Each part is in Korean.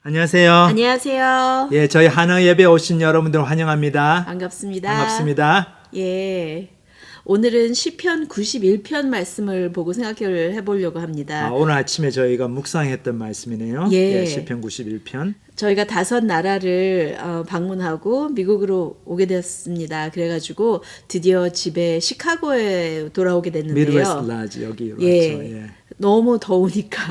안녕하세요. 안녕하세요. 예, 저희 한화 예배 오신 여러분들 환영합니다. 반갑습니다. 반갑습니다. 예. 오늘은 시편 91편 말씀을 보고 생각을 해보려고 합니다. 오늘 아침에 저희가 묵상했던 말씀이네요. 예. 시편 91편. 저희가 5나라를 방문하고 미국으로 오게 되었습니다. 그래가지고 드디어 집에 시카고에 돌아오게 됐는데요. 미드웨스트 라지 여기 왔죠. 예. 예. 너무 더우니까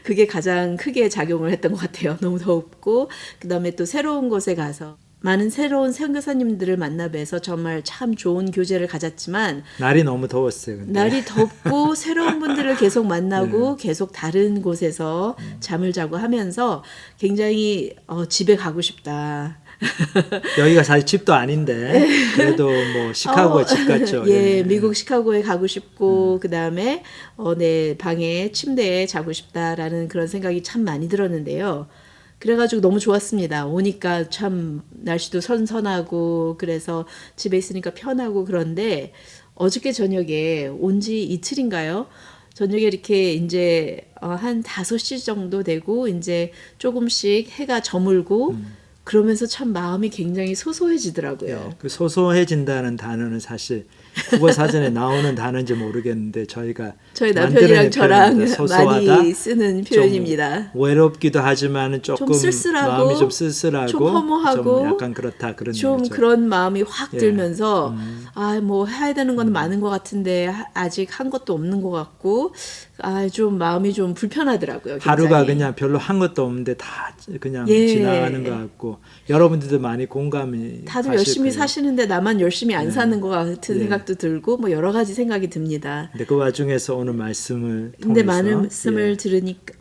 그게 가장 크게 작용을 했던 것 같아요. 너무 덥고 그다음에 또 새로운 곳에 가서 많은 새로운 선교사님들을 만나 뵈서 정말 참 좋은 교제를 가졌지만 날이 너무 더웠어요. 근데. 날이 덥고 새로운 분들을 계속 만나고 계속 다른 곳에서 잠을 자고 하면서 굉장히 집에 가고 싶다. 여기가 사실 집도 아닌데 그래도 뭐 시카고가 집 같죠. 예, 미국 시카고에 가고 싶고 그다음에 내 방에 침대에 자고 싶다라는 그런 생각이 참 많이 들었는데요. 그래가지고 너무 좋았습니다. 오니까 참 날씨도 선선하고 그래서 집에 있으니까 편하고 그런데 어저께 저녁에 온 지 이틀인가요? 저녁에 이렇게 이제 한 5시 정도 되고 이제 조금씩 해가 저물고 그러면서 참 마음이 굉장히 소소해지더라고요. 그 소소해진다는 단어는 사실 국어 사전에 나오는 단어인지 모르겠는데 저희 남편이랑 저랑 소소하다? 많이 쓰는 표현입니다. 외롭기도 하지만 조금 쓸쓸하고, 마음이 좀 쓸쓸하고 좀 허무하고, 좀 약간 그렇다 그런 좀 얘기죠. 그런 마음이 확 예. 들면서 뭐 해야 되는 건 많은 것 같은데 아직 한 것도 없는 것 같고 좀 마음이 좀 불편하더라고요. 굉장히. 하루가 그냥 별로 한 것도 없는데 다 그냥 예. 지나가는 것 같고 여러분들도 많이 공감이 다들 가실 열심히 거예요. 사시는데 나만 열심히 안 사는 것 같은 예. 생각도 들고 뭐 여러 가지 생각이 듭니다. 근데 그 와중에서 오늘 말씀을 근데 통해서 말씀을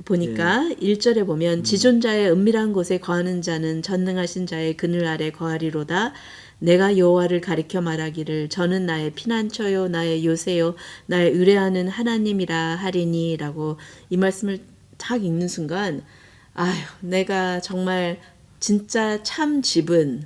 보니까 1절에 보면 지존자의 은밀한 곳에 거하는 자는 전능하신 자의 그늘 아래 거하리로다. 내가 여호와를 가리켜 말하기를 저는 나의 피난처요 나의 요새요 나의 의뢰하는 하나님이라 하리니라고 이 말씀을 딱 읽는 순간 내가 정말 진짜 참 집은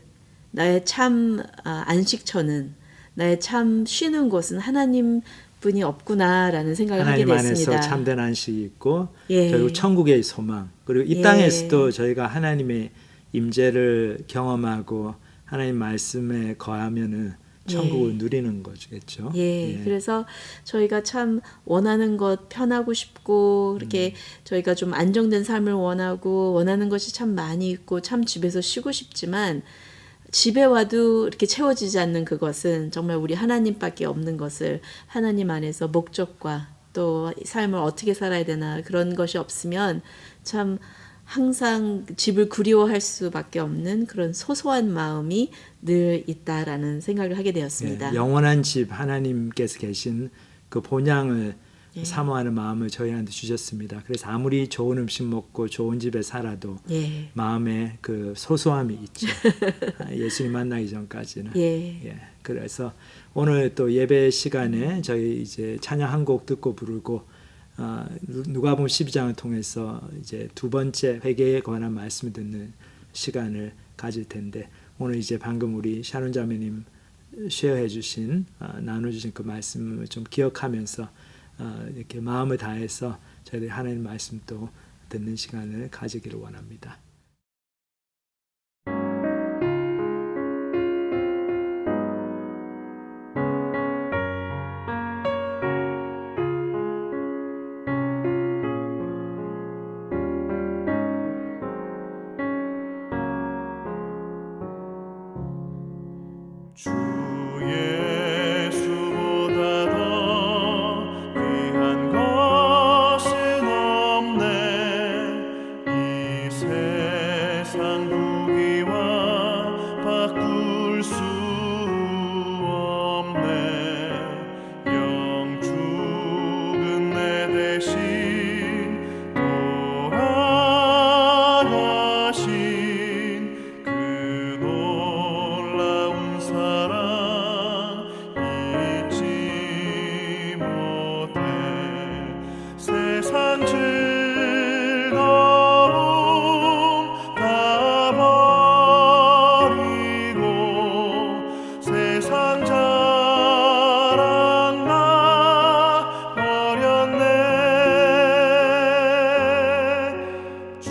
나의 참 안식처는 나의 참 쉬는 곳은 하나님 분이 없구나라는 생각을 하게 하나님 안에서 됐습니다. 참된 안식이 있고 예. 그리고 천국의 소망 그리고 이 예. 땅에서도 저희가 하나님의 임재를 경험하고 하나님 말씀에 거하면은 천국을 누리는 거겠죠. 예, 그래서 저희가 참 원하는 것 편하고 싶고 이렇게 저희가 좀 안정된 삶을 원하고 원하는 것이 참 많이 있고 참 집에서 쉬고 싶지만 집에 와도 이렇게 채워지지 않는 그것은 정말 우리 하나님밖에 없는 것을 하나님 안에서 목적과 또 삶을 어떻게 살아야 되나 그런 것이 없으면 참 항상 집을 그리워할 수밖에 없는 그런 소소한 마음이 늘 있다라는 생각을 하게 되었습니다. 영원한 집 하나님께서 계신 그 본향을 사모하는 마음을 저희한테 주셨습니다. 그래서 아무리 좋은 음식 먹고 좋은 집에 살아도 마음에 그 소소함이 있죠. 예수님 만나기 전까지는. 그래서 오늘 또 예배 시간에 저희 이제 찬양 한 곡 듣고 부르고 누가복음 12장을 통해서 이제 두 번째 회개에 관한 말씀을 듣는 시간을 가질 텐데 오늘 이제 방금 우리 샤론 자매님 쉐어해 주신 나눠주신 그 말씀을 좀 기억하면서 이렇게 마음을 다해서 저희들이 하나님 말씀 또 듣는 시간을 가지기를 원합니다. 주 예수보다 더 귀한 것은 없네. 이 세상 부귀와 바꿀 수 없네. 영 죽은 내 대신 돌아가신 그 놀라운 사랑 잊지 못해. 세상 즐거움 다 버리고 세상 자랑 나 버렸네. 주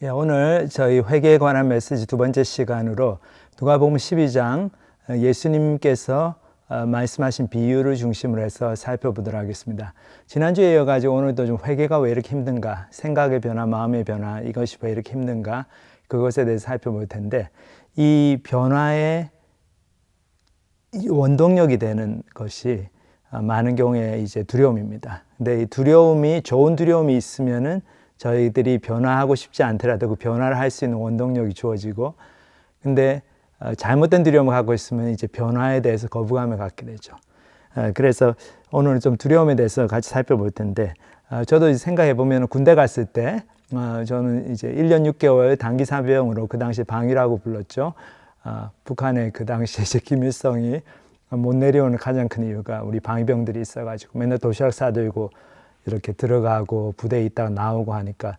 예, 오늘 저희 회개에 관한 메시지 두 번째 시간으로 누가복음 12장 예수님께서 말씀하신 비유를 중심으로 해서 살펴보도록 하겠습니다. 지난주에 이어가지고 오늘도 좀 회개가 왜 이렇게 힘든가, 생각의 변화, 마음의 변화, 이것이 왜 이렇게 힘든가, 그것에 대해서 살펴볼 텐데, 이 변화의 원동력이 되는 것이 많은 경우에 이제 두려움입니다. 근데 이 두려움이, 좋은 두려움이 있으면은 저희들이 변화하고 싶지 않더라도 그 변화를 할 수 있는 원동력이 주어지고, 근데 잘못된 두려움을 갖고 있으면 이제 변화에 대해서 거부감을 갖게 되죠. 그래서 오늘 좀 두려움에 대해서 같이 살펴볼 텐데, 저도 생각해 보면 군대 갔을 때 저는 이제 1년 6개월 단기 사병으로, 그 당시 방위라고 불렀죠. 북한에 그 당시 이제 김일성이 못 내려오는 가장 큰 이유가 우리 방위병들이 있어가지고 맨날 도시락 싸들고 이렇게 들어가고 부대에 있다가 나오고 하니까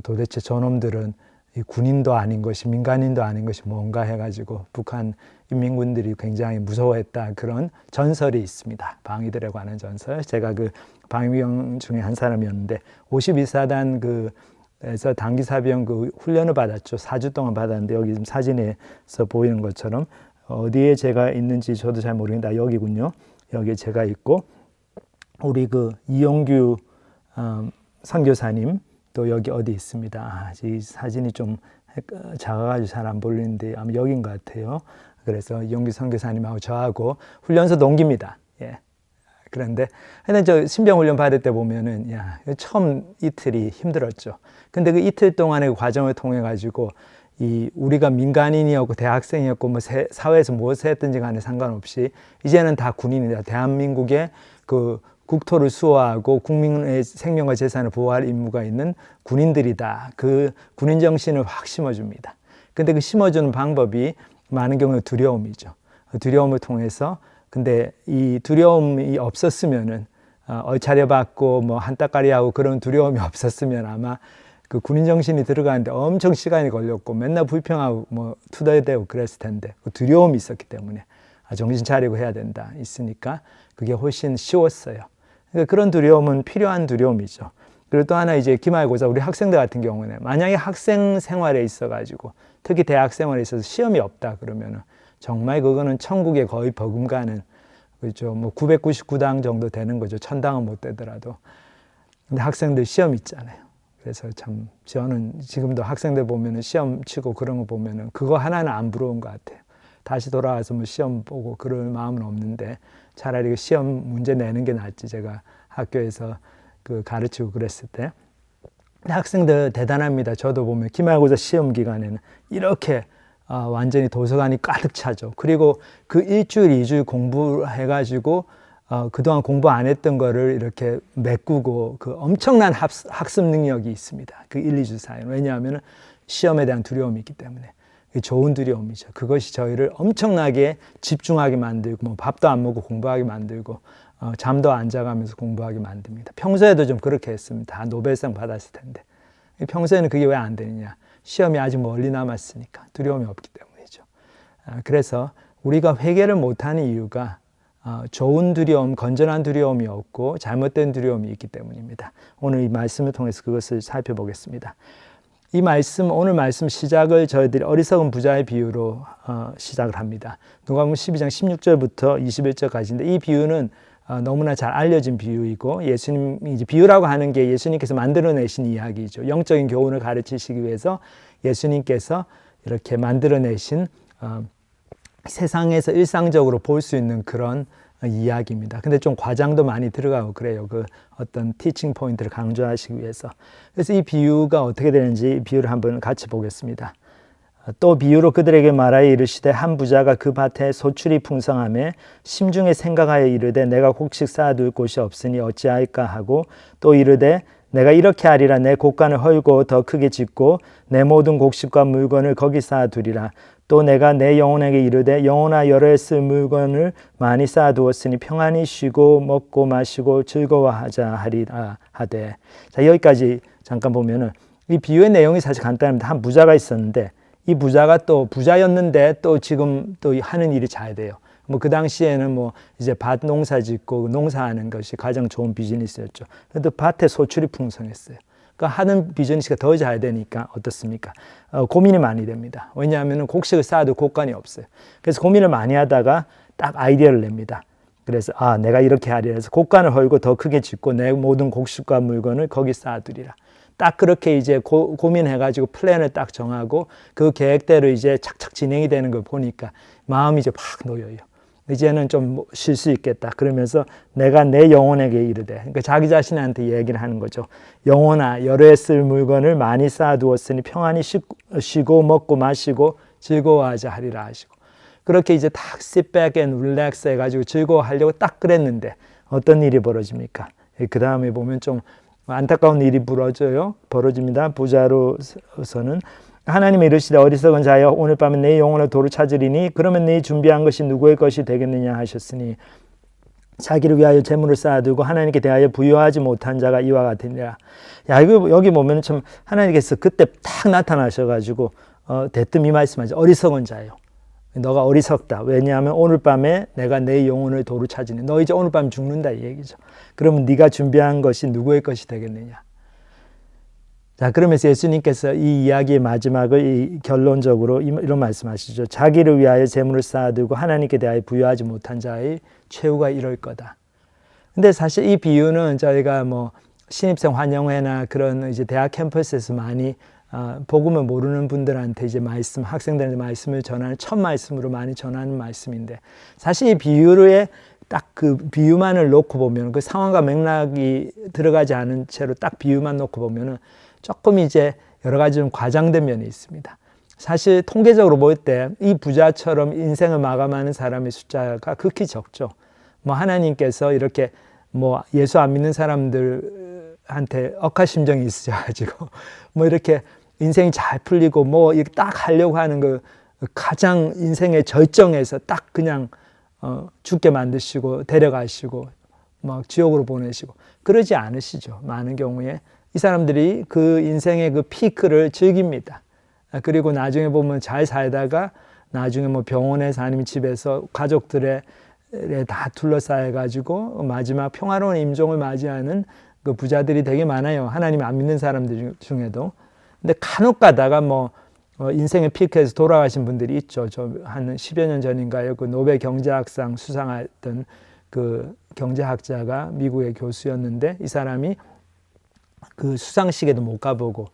도대체 저놈들은 이 군인도 아닌 것이, 민간인도 아닌 것이 뭔가 해가지고 북한 인민군들이 굉장히 무서워했다, 그런 전설이 있습니다. 방위들에 관한 전설. 제가 그 방위병 중에 한 사람이었는데 52사단 그에서 단기사병 그 훈련을 받았죠. 4주 동안 받았는데, 여기 지금 사진에서 보이는 것처럼 어디에 제가 있는지 저도 잘 모르겠는데 여기군요. 여기에 제가 있고, 우리 그 이용규 선교사님 또 여기 어디 있습니다. 이 사진이 좀 작아가지고 잘 안 보이는데 아마 여긴 것 같아요. 그래서 이용규 선교사님하고 저하고 훈련소 동기입니다. 예. 그런데 하여튼 저 신병훈련 받을 때 보면은, 야, 처음 이틀이 힘들었죠. 근데 그 이틀 동안의 그 과정을 통해 가지고 이 우리가 민간인이었고 대학생이었고 뭐 사회에서 무엇을 했든지 간에 상관없이 이제는 다 군인이다. 대한민국의 그 국토를 수호하고 국민의 생명과 재산을 보호할 임무가 있는 군인들이다. 그 군인 정신을 확 심어줍니다. 근데 그 심어주는 방법이 많은 경우에 두려움이죠. 두려움을 통해서, 근데 이 두려움이 없었으면은 얼차려받고 뭐 한따까리하고 그런 두려움이 없었으면 아마 그 군인 정신이 들어가는데 엄청 시간이 걸렸고 맨날 불평하고 뭐 투덜대고 그랬을 텐데, 그 두려움이 있었기 때문에 정신 차리고 해야 된다 있으니까 그게 훨씬 쉬웠어요. 그러니까 그런 두려움은 필요한 두려움이죠. 그리고 또 하나, 이제 기말고사, 우리 학생들 같은 경우는 만약에 학생 생활에 있어가지고, 특히 대학 생활에 있어서 시험이 없다 그러면은 정말 그거는 천국에 거의 버금가는, 그렇죠. 뭐 999당 정도 되는 거죠. 1000당은 못 되더라도. 근데 학생들 시험 있잖아요. 그래서 참 저는 지금도 학생들 보면은 시험 치고 그런 거 보면은 그거 하나는 안 부러운 것 같아요. 다시 돌아와서 뭐 시험 보고 그럴 마음은 없는데, 차라리 그 시험 문제 내는 게 낫지. 제가 학교에서 그 가르치고 그랬을 때. 학생들 대단합니다. 저도 보면 기말고사 시험 기간에는 이렇게 완전히 도서관이 가득 차죠. 그리고 그 일주일, 2주일 공부해가지고 그동안 공부 안 했던 거를 이렇게 메꾸고, 그 엄청난 학습 능력이 있습니다. 그 1, 2주 사이에. 왜냐하면 시험에 대한 두려움이 있기 때문에. 좋은 두려움이죠. 그것이 저희를 엄청나게 집중하게 만들고, 뭐 밥도 안 먹고 공부하게 만들고, 잠도 안 자가면서 공부하게 만듭니다. 평소에도 좀 그렇게 했으면 다 노벨상 받았을 텐데, 평소에는 그게 왜 안 되느냐? 시험이 아직 멀리 남았으니까, 두려움이 없기 때문이죠. 그래서 우리가 회개를 못하는 이유가 좋은 두려움, 건전한 두려움이 없고 잘못된 두려움이 있기 때문입니다. 오늘 이 말씀을 통해서 그것을 살펴보겠습니다. 이 말씀, 오늘 말씀 시작을 저희들이 어리석은 부자의 비유로 시작을 합니다. 누가복음 12장 16절부터 21절까지인데, 이 비유는 너무나 잘 알려진 비유이고, 예수님이 이제 비유라고 하는 게 예수님께서 만들어내신 이야기죠. 영적인 교훈을 가르치시기 위해서 예수님께서 이렇게 만들어내신 세상에서 일상적으로 볼 수 있는 그런 이야기입니다. 근데 좀 과장도 많이 들어가고 그래요. 그 어떤 티칭 포인트를 강조하시기 위해서. 그래서 이 비유가 어떻게 되는지, 이 비유를 한번 같이 보겠습니다. 또 비유로 그들에게 말하여 이르시되, 한 부자가 그 밭에 소출이 풍성하매 심중에 생각하여 이르되, 내가 곡식 쌓아둘 곳이 없으니 어찌할까 하고, 또 이르되, 내가 이렇게 하리라. 내 곡간을 헐고 더 크게 짓고 내 모든 곡식과 물건을 거기 쌓아두리라. 또 내가 내 영혼에게 이르되, 영혼아, 여러에 쓸 물건을 많이 쌓아두었으니 평안히 쉬고 먹고 마시고 즐거워하자 하리라 하되. 자, 여기까지 잠깐 보면은 이 비유의 내용이 사실 간단합니다. 한 부자가 있었는데, 이 부자가 또 부자였는데 또 지금 또 하는 일이 잘 돼요. 뭐 그 당시에는 뭐 이제 밭 농사 짓고 농사하는 것이 가장 좋은 비즈니스였죠. 그래도 밭에 소출이 풍성했어요. 그 하는 비즈니스가 더 잘 되니까 어떻습니까? 고민이 많이 됩니다. 왜냐하면 곡식을 쌓아도 곡간이 없어요. 그래서 고민을 많이 하다가 딱 아이디어를 냅니다. 그래서 내가 이렇게 하리라 해서 곡간을 헐고 더 크게 짓고 내 모든 곡식과 물건을 거기 쌓아두리라. 딱 그렇게 이제 고민해가지고 플랜을 딱 정하고 그 계획대로 이제 착착 진행이 되는 걸 보니까 마음이 이제 확 놓여요. 이제는 좀 쉴 수 있겠다. 그러면서 내가 내 영혼에게 이르되, 그러니까 자기 자신한테 얘기를 하는 거죠. 영혼아, 여러 해 쓸 물건을 많이 쌓아두었으니 평안히 쉬고 먹고 마시고 즐거워하자 하리라 하시고, 그렇게 이제 딱 sit back and relax 해가지고 즐거워하려고 딱 그랬는데 어떤 일이 벌어집니까? 그 다음에 보면 좀 안타까운 일이 벌어집니다. 부자로서는 하나님이 이르시되 어리석은 자여 오늘 밤에 내 영혼을 도로 찾으리니 그러면 네 준비한 것이 누구의 것이 되겠느냐 하셨으니 자기를 위하여 재물을 쌓아두고 하나님께 대하여 부여하지 못한 자가 이와 같으니라. 여기 보면 참 하나님께서 그때 딱 나타나셔가지고 대뜸 이 말씀하죠. 어리석은 자요. 너가 어리석다. 왜냐하면 오늘 밤에 내가 내 영혼을 도로 찾으니 너 이제 오늘 밤 죽는다 이 얘기죠. 그러면 네가 준비한 것이 누구의 것이 되겠느냐. 자, 그러면서 예수님께서 이 이야기의 마지막을 결론적으로 이런 말씀하시죠. 자기를 위하여 재물을 쌓아두고 하나님께 대하여 부여하지 못한 자의 최후가 이럴 거다. 근데 사실 이 비유는 저희가 뭐 신입생 환영회나 그런 이제 대학 캠퍼스에서 많이 복음을 모르는 분들한테 이제 학생들한테 말씀을 전하는 첫 말씀으로 많이 전하는 말씀인데, 사실 이 비유에 딱 그 비유만을 놓고 보면 그 상황과 맥락이 들어가지 않은 채로 딱 비유만 놓고 보면은 조금 이제 여러 가지 좀 과장된 면이 있습니다. 사실 통계적으로 볼 때 이 부자처럼 인생을 마감하는 사람의 숫자가 극히 적죠. 뭐 하나님께서 이렇게 뭐 예수 안 믿는 사람들한테 억하심정이 있으셔가지고 뭐 이렇게 인생이 잘 풀리고 뭐 이렇게 딱 하려고 하는 그 가장 인생의 절정에서 딱 그냥 죽게 만드시고 데려가시고 막 지옥으로 보내시고 그러지 않으시죠. 많은 경우에 이 사람들이 그 인생의 그 피크를 즐깁니다. 그리고 나중에 보면 잘 살다가 나중에 뭐 병원에서 아니면 집에서 가족들에 다 둘러싸여 가지고 마지막 평화로운 임종을 맞이하는 그 부자들이 되게 많아요. 하나님 안 믿는 사람들 중에도. 근데 간혹 가다가 뭐 인생의 피크에서 돌아가신 분들이 있죠. 저 한 10여 년 전인가요? 그 노벨 경제학상 수상했던 그 경제학자가 미국의 교수였는데 이 사람이 그 수상식에도 못 가보고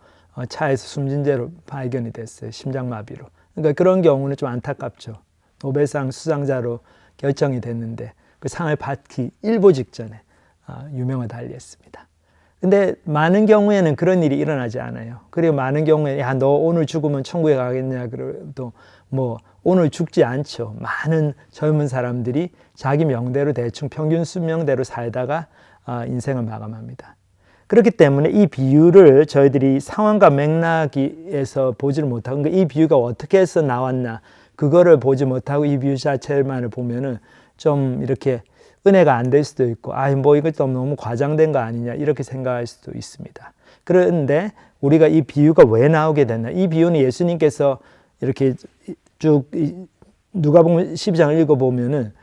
차에서 숨진 채로 발견이 됐어요. 심장마비로. 그러니까 그런 경우는 좀 안타깝죠. 노벨상 수상자로 결정이 됐는데 그 상을 받기 일보 직전에 유명을 달리했습니다. 근데 많은 경우에는 그런 일이 일어나지 않아요. 그리고 많은 경우에 야, 너 오늘 죽으면 천국에 가겠냐 그래도 뭐 오늘 죽지 않죠. 많은 젊은 사람들이 자기 명대로 대충 평균 수명대로 살다가 인생을 마감합니다. 그렇기 때문에 이 비유를 저희들이 상황과 맥락에서 보지를 못하고, 그러니까 이 비유가 어떻게 해서 나왔나 그거를 보지 못하고 이 비유 자체만을 보면은 좀 이렇게 은혜가 안 될 수도 있고, 뭐 이것도 너무 과장된 거 아니냐 이렇게 생각할 수도 있습니다. 그런데 우리가 이 비유가 왜 나오게 됐나? 이 비유는 예수님께서 이렇게 쭉 누가복음 12장을 읽어보면은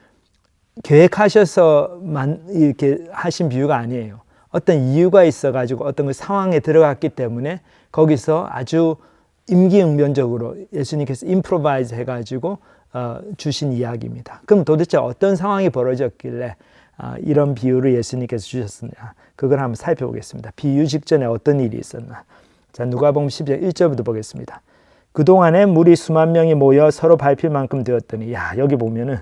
계획하셔서만 이렇게 하신 비유가 아니에요. 어떤 이유가 있어가지고 어떤 그 상황에 들어갔기 때문에 거기서 아주 임기응변적으로 예수님께서 임프로바이즈 해가지고 주신 이야기입니다. 그럼 도대체 어떤 상황이 벌어졌길래 이런 비유를 예수님께서 주셨느냐, 그걸 한번 살펴보겠습니다. 비유 직전에 어떤 일이 있었나. 자, 누가복음 10장 1절부터 보겠습니다. 그동안에 무리 수만 명이 모여 서로 밟힐 만큼 되었더니, 여기 보면은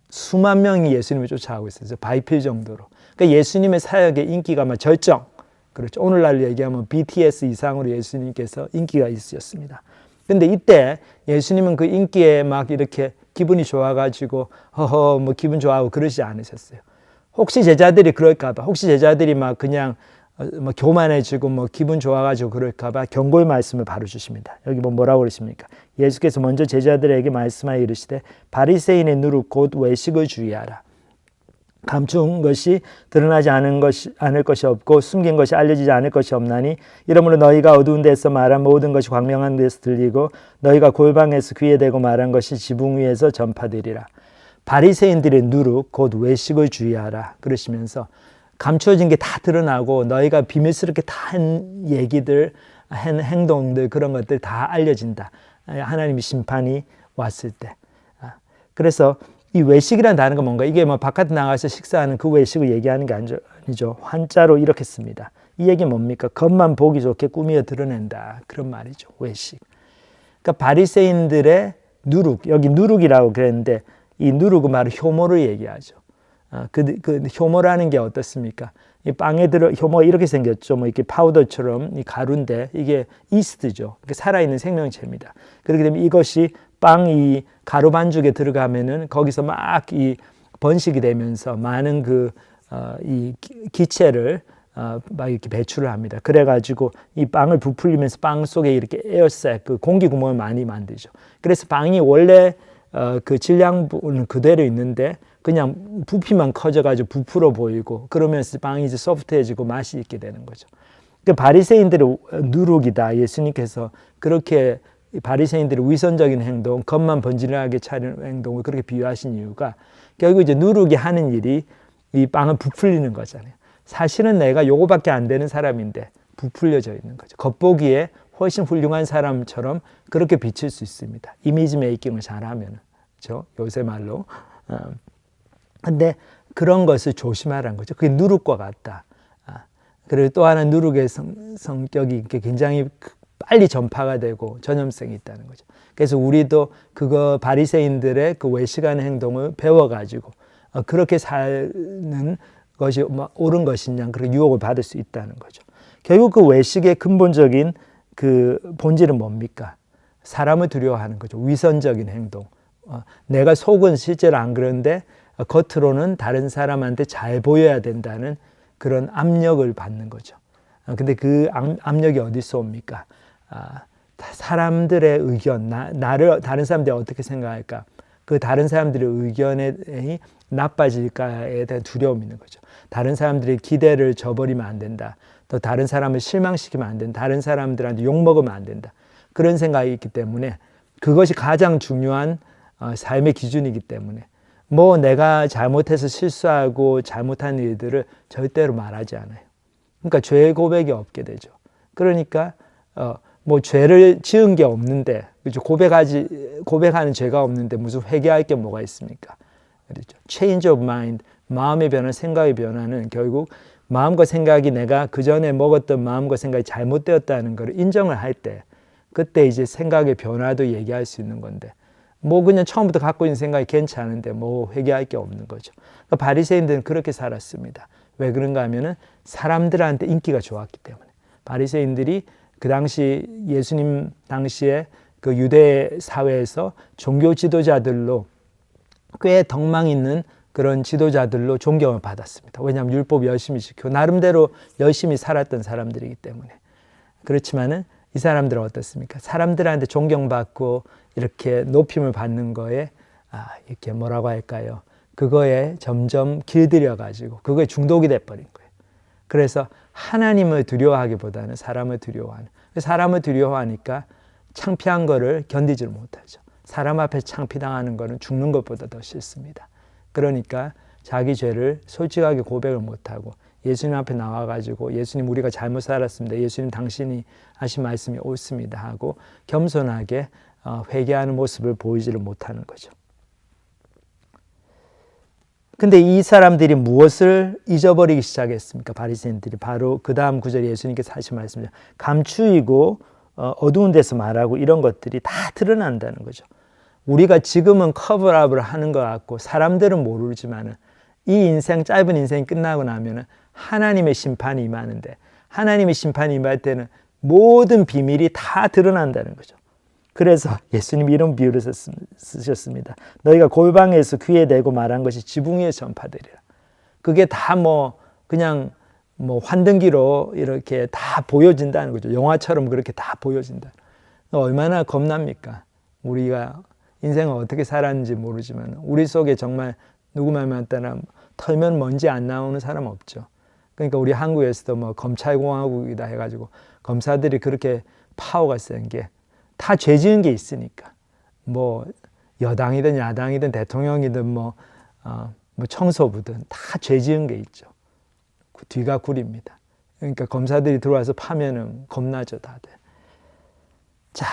수만 명이 예수님을 쫓아가고 있어요. 밟힐 정도로. 그러니까 예수님의 사역의 인기가 막 절정. 그렇죠. 오늘날 얘기하면 BTS 이상으로 예수님께서 인기가 있으셨습니다. 근데 이때 예수님은 그 인기에 막 이렇게 기분이 좋아가지고 뭐 기분 좋아하고 그러지 않으셨어요. 혹시 제자들이 그럴까봐, 혹시 제자들이 막 그냥 뭐 교만해지고 뭐 기분 좋아가지고 그럴까봐 경고의 말씀을 바로 주십니다. 여기 뭐라고 그러십니까? 예수께서 먼저 제자들에게 말씀하여 이르시되 바리새인의 누룩 곧 외식을 주의하라. 감춘 것이 드러나지 않을 것이 없고 숨긴 것이 알려지지 않을 것이 없나니 이러므로 너희가 어두운 데서 말한 모든 것이 광명한 데서 들리고 너희가 골방에서 귀에 대고 말한 것이 지붕 위에서 전파되리라. 바리새인들의 누룩 곧 외식을 주의하라 그러시면서 감추어진 게 다 드러나고 너희가 비밀스럽게 다 한 얘기들, 한 행동들, 그런 것들 다 알려진다. 하나님의 심판이 왔을 때. 그래서 이 외식이라는 단어가 뭔가, 이게 뭐 바깥에 나가서 식사하는 그 외식을 얘기하는 게 아니죠. 한자로 이렇게 씁니다. 이 얘기 뭡니까? 겉만 보기 좋게 꾸미어 드러낸다. 그런 말이죠. 외식. 그러니까 바리새인들의 누룩, 여기 누룩이라고 그랬는데 이 누룩은 바로 효모를 얘기하죠. 그 효모라는 게 어떻습니까? 이 빵에 효모가 이렇게 생겼죠. 뭐 이렇게 파우더처럼 이 가루인데 이게 이스트죠. 살아있는 생명체입니다. 그렇게 되면 이것이 빵 이 가루 반죽에 들어가면은 거기서 막 이 번식이 되면서 많은 이 기체를 막 이렇게 배출을 합니다. 그래가지고 이 빵을 부풀리면서 빵 속에 이렇게 에어색, 그 공기 구멍을 많이 만들죠. 그래서 빵이 원래 그 질량은 그대로 있는데 그냥 부피만 커져가지고 부풀어 보이고 그러면서 빵이 이제 소프트해지고 맛이 있게 되는 거죠. 그 바리새인들의 누룩이다. 예수님께서 그렇게 바리새인들의 위선적인 행동, 겉만 번지르하게 차리는 행동을 그렇게 비유하신 이유가 결국 이제 누룩이 하는 일이 이 빵을 부풀리는 거잖아요. 사실은 내가 요거밖에 안 되는 사람인데 부풀려져 있는 거죠. 겉보기에 훨씬 훌륭한 사람처럼 그렇게 비칠 수 있습니다. 이미지 메이킹을 잘하면, 그렇죠? 요새 말로. 근데 그런 것을 조심하라는 거죠. 그게 누룩과 같다. 그리고 또 하나 누룩의 성격이 굉장히 빨리 전파가 되고 전염성이 있다는 거죠. 그래서 우리도 그거 바리새인들의 그 외식하는 행동을 배워가지고 그렇게 사는 것이 옳은 것이냐, 그런 유혹을 받을 수 있다는 거죠. 결국 그 외식의 근본적인 그 본질은 뭡니까? 사람을 두려워하는 거죠. 위선적인 행동. 내가 속은 실제로 안 그런데 겉으로는 다른 사람한테 잘 보여야 된다는 그런 압력을 받는 거죠. 근데 그 압력이 어디서 옵니까? 사람들의 의견, 나를 다른 사람들이 어떻게 생각할까? 그 다른 사람들의 의견에 나빠질까에 대한 두려움이 있는 거죠. 다른 사람들의 기대를 저버리면 안 된다. 또 다른 사람을 실망시키면 안 된다. 다른 사람들한테 욕먹으면 안 된다. 그런 생각이 있기 때문에 그것이 가장 중요한 삶의 기준이기 때문에 뭐 내가 잘못해서 실수하고 잘못한 일들을 절대로 말하지 않아요. 그러니까 죄 고백이 없게 되죠. 그러니까 뭐 죄를 지은 게 없는데, 그렇죠? 고백하는 죄가 없는데 무슨 회개할 게 뭐가 있습니까? 그렇죠? Change of mind, 마음의 변화, 생각의 변화는 결국 마음과 생각이 내가 그 전에 먹었던 마음과 생각이 잘못되었다는 걸 인정을 할 때, 그때 이제 생각의 변화도 얘기할 수 있는 건데, 뭐 그냥 처음부터 갖고 있는 생각이 괜찮은데 뭐 회개할 게 없는 거죠. 그러니까 바리새인들은 그렇게 살았습니다. 왜 그런가 하면은 사람들한테 인기가 좋았기 때문에. 바리새인들이 그 당시 예수님 당시에 그 유대 사회에서 종교 지도자들로 꽤 덕망 있는 그런 지도자들로 존경을 받았습니다. 왜냐하면 율법 열심히 지키고 나름대로 열심히 살았던 사람들이기 때문에. 그렇지만은 이 사람들은 어떻습니까? 사람들한테 존경받고 이렇게 높임을 받는 거에 이렇게 뭐라고 할까요? 그거에 점점 길들여 가지고 그거에 중독이 돼버린 거예요. 그래서 하나님을 두려워하기보다는 사람을 두려워하는. 사람을 두려워하니까 창피한 거를 견디지를 못하죠. 사람 앞에 창피당하는 거는 죽는 것보다 더 싫습니다. 그러니까 자기 죄를 솔직하게 고백을 못하고 예수님 앞에 나와가지고 예수님 우리가 잘못 살았습니다. 예수님 당신이 하신 말씀이 옳습니다 하고 겸손하게 회개하는 모습을 보이지를 못하는 거죠. 근데 이 사람들이 무엇을 잊어버리기 시작했습니까? 바리새인들이 바로 그 다음 구절에 예수님께서 하신 말씀이죠. 감추이고 어두운 데서 말하고 이런 것들이 다 드러난다는 거죠. 우리가 지금은 커버업을 하는 것 같고 사람들은 모르지만은 이 인생 짧은 인생이 끝나고 나면은 하나님의 심판이 임하는데 하나님의 심판이 임할 때는 모든 비밀이 다 드러난다는 거죠. 그래서 예수님이 이런 비유를 쓰셨습니다. 너희가 골방에서 귀에 대고 말한 것이 지붕 위에 전파되리라. 그게 다 그냥 환등기로 이렇게 다 보여진다는 거죠. 영화처럼 그렇게 다 보여진다. 얼마나 겁납니까? 우리가 인생을 어떻게 살았는지 모르지만 우리 속에 정말 누구 말만 따라 털면 먼지 안 나오는 사람 없죠. 그러니까 우리 한국에서도 검찰공화국이다 해가지고 검사들이 그렇게 파워가 센 게 다 죄 지은 게 있으니까 여당이든 야당이든 대통령이든 청소부든 다 죄 지은 게 있죠. 뒤가 구립니다. 그러니까 검사들이 들어와서 파면은 겁나죠, 다들. 자,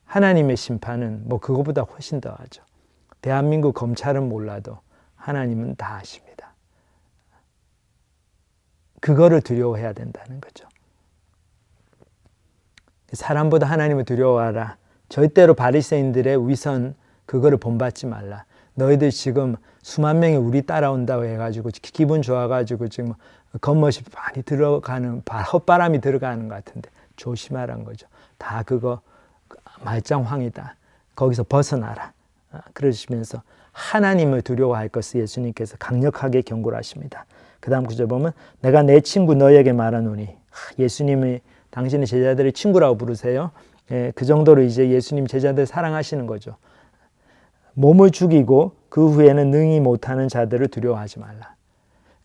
하나님의 심판은 뭐 그거보다 훨씬 더하죠. 대한민국 검찰은 몰라도 하나님은 다 아십니다. 그거를 두려워해야 된다는 거죠. 사람보다 하나님을 두려워하라. 절대로 바리새인들의 위선 그거를 본받지 말라. 너희들 지금 수만 명이 우리 따라온다고 해가지고 기분 좋아가지고 지금 겉멋이 많이 들어가는 헛바람이 들어가는 것 같은데 조심하라는 거죠. 다 그거 말짱황이다. 거기서 벗어나라. 그러시면서 하나님을 두려워할 것을 예수님께서 강력하게 경고를 하십니다. 그 다음 구절 보면 내가 내 친구 너희에게 말하노니 예수님이 당신의 제자들을 친구라고 부르세요. 그 정도로 이제 예수님 제자들 사랑하시는 거죠. 몸을 죽이고 그 후에는 능히 못하는 자들을 두려워하지 말라.